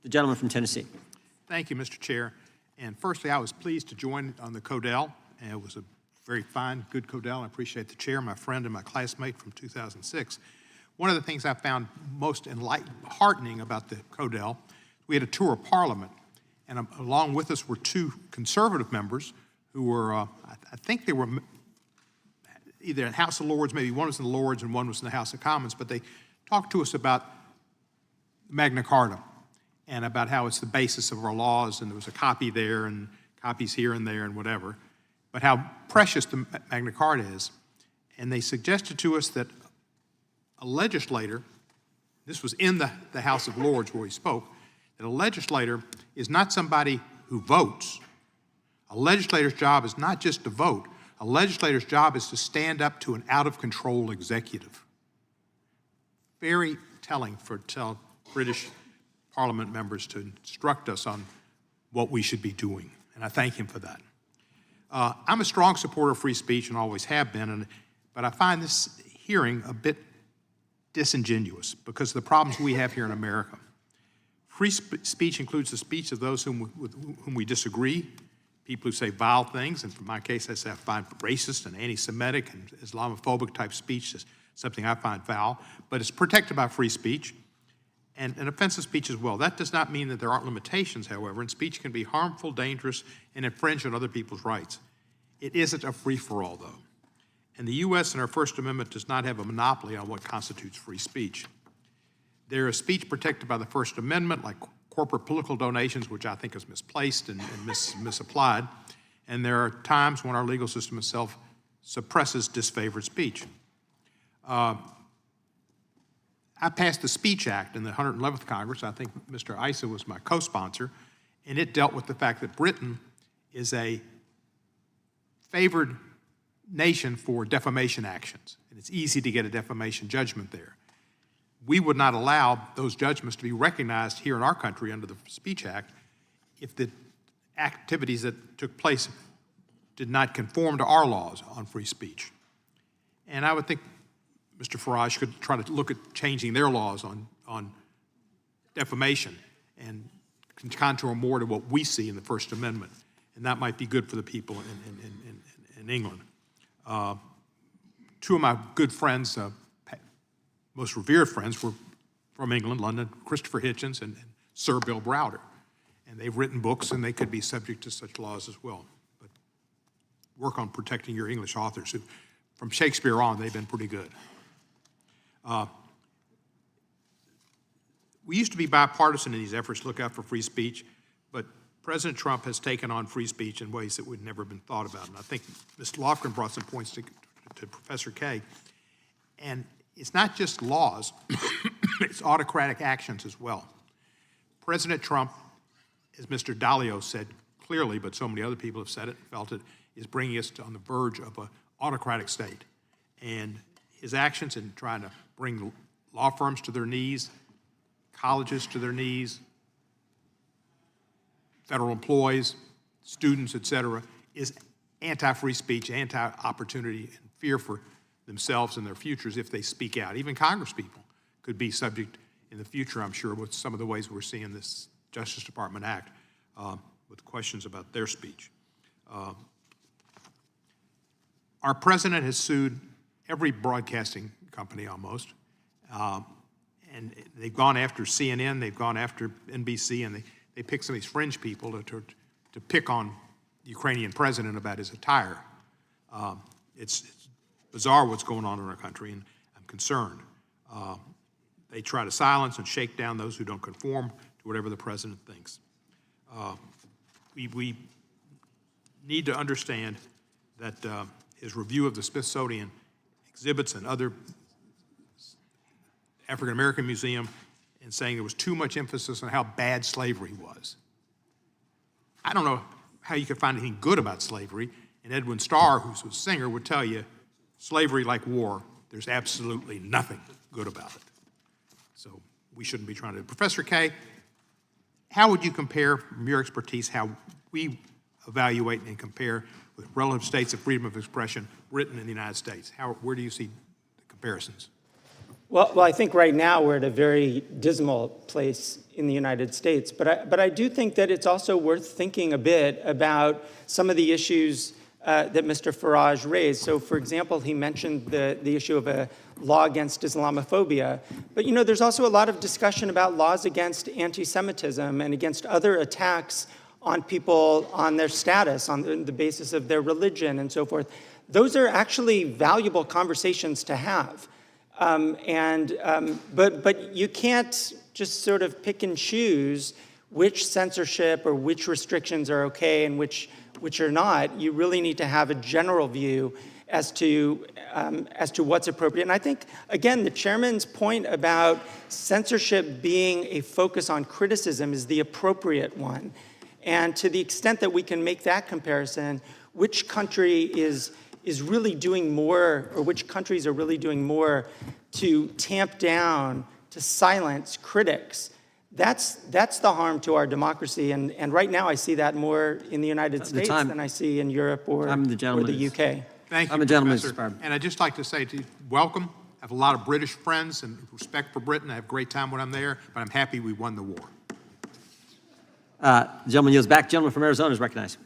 The gentleman from Tennessee. Thank you, Mr. Chair. And firstly, I was pleased to join on the Codell, and it was a very fine, good Codell. I appreciate the chair, my friend and my classmate from 2006. One of the things I found most heartening about the Codell, we had a tour of Parliament, and along with us were two conservative members who were, I think they were either in the House of Lords, maybe one was in the Lords and one was in the House of Commons, but they talked to us about Magna Carta and about how it's the basis of our laws, and there was a copy there and copies here and there and whatever, but how precious the Magna Carta is. And they suggested to us that a legislator, this was in the House of Lords where he spoke, that a legislator is not somebody who votes. A legislator's job is not just to vote. A legislator's job is to stand up to an out-of-control executive. Very telling for British Parliament members to instruct us on what we should be doing, and I thank him for that. I'm a strong supporter of free speech and always have been, but I find this hearing a bit disingenuous because of the problems we have here in America. Free speech includes the speech of those with whom we disagree, people who say vile things, and for my case, I find racist and anti-Semitic and Islamophobic type speech is something I find foul, but it's protected by free speech and offensive speech as well. That does not mean that there aren't limitations, however, and speech can be harmful, dangerous, and infringe on other people's rights. It isn't a free-for-all, though. And the U.S. in our First Amendment does not have a monopoly on what constitutes free speech. There is speech protected by the First Amendment, like corporate political donations, which I think is misplaced and misapplied. And there are times when our legal system itself suppresses disfavored speech. I passed the Speech Act in the 111th Congress. I think Mr. Issa was my co-sponsor, and it dealt with the fact that Britain is a favored nation for defamation actions, and it's easy to get a defamation judgment there. We would not allow those judgments to be recognized here in our country under the Speech Act if the activities that took place did not conform to our laws on free speech. And I would think Mr. Farage could try to look at changing their laws on defamation and contour more to what we see in the First Amendment, and that might be good for the people in England. Two of my good friends, most revered friends, were from England, London, Christopher Hitchens and Sir Bill Browder. And they've written books, and they could be subject to such laws as well. But work on protecting your English authors, who, from Shakespeare on, they've been pretty good. We used to be bipartisan in these efforts to look out for free speech, but President Trump has taken on free speech in ways that would never have been thought about. And I think Mr. Lofgren brought some points to Professor Kay. And it's not just laws, it's autocratic actions as well. President Trump, as Mr. Dalio said clearly, but so many other people have said it and felt it, is bringing us on the verge of an autocratic state. And his actions in trying to bring law firms to their knees, colleges to their knees, federal employees, students, et cetera, is anti-free speech, anti-opportunity, and fear for themselves and their futures if they speak out. Even Congress people could be subject in the future, I'm sure, with some of the ways we're seeing this Justice Department act with questions about their speech. Our president has sued every broadcasting company almost, and they've gone after CNN, they've gone after NBC, and they pick some of these fringe people to pick on the Ukrainian president about his attire. It's bizarre what's going on in our country, and I'm concerned. They try to silence and shake down those who don't conform to whatever the president thinks. We need to understand that his review of the Smithsonian exhibits and other African-American museum and saying there was too much emphasis on how bad slavery was. I don't know how you could find anything good about slavery, and Edwin Starr, who's a singer, would tell you, slavery like war, there's absolutely nothing good about it. So we shouldn't be trying to. Professor Kay, how would you compare, from your expertise, how we evaluate and compare with relative states of freedom of expression written in the United States? Where do you see the comparisons? Well, I think right now we're at a very dismal place in the United States. But I do think that it's also worth thinking a bit about some of the issues that Mr. Farage raised. So, for example, he mentioned the issue of a law against Islamophobia. But, you know, there's also a lot of discussion about laws against anti-Semitism and against other attacks on people on their status, on the basis of their religion and so forth. Those are actually valuable conversations to have. But you can't just sort of pick and choose which censorship or which restrictions are okay and which are not. You really need to have a general view as to what's appropriate. And I think, again, the chairman's point about censorship being a focus on criticism is the appropriate one. And to the extent that we can make that comparison, which country is really doing more, or which countries are really doing more to tamp down, to silence critics, that's the harm to our democracy. And right now I see that more in the United States than I see in Europe or the UK. Thank you, Professor. And I'd just like to say to you, welcome. I have a lot of British friends and respect for Britain. I have a great time when I'm there, but I'm happy we won the war. The gentleman yields back. Gentleman from Arizona is recognized.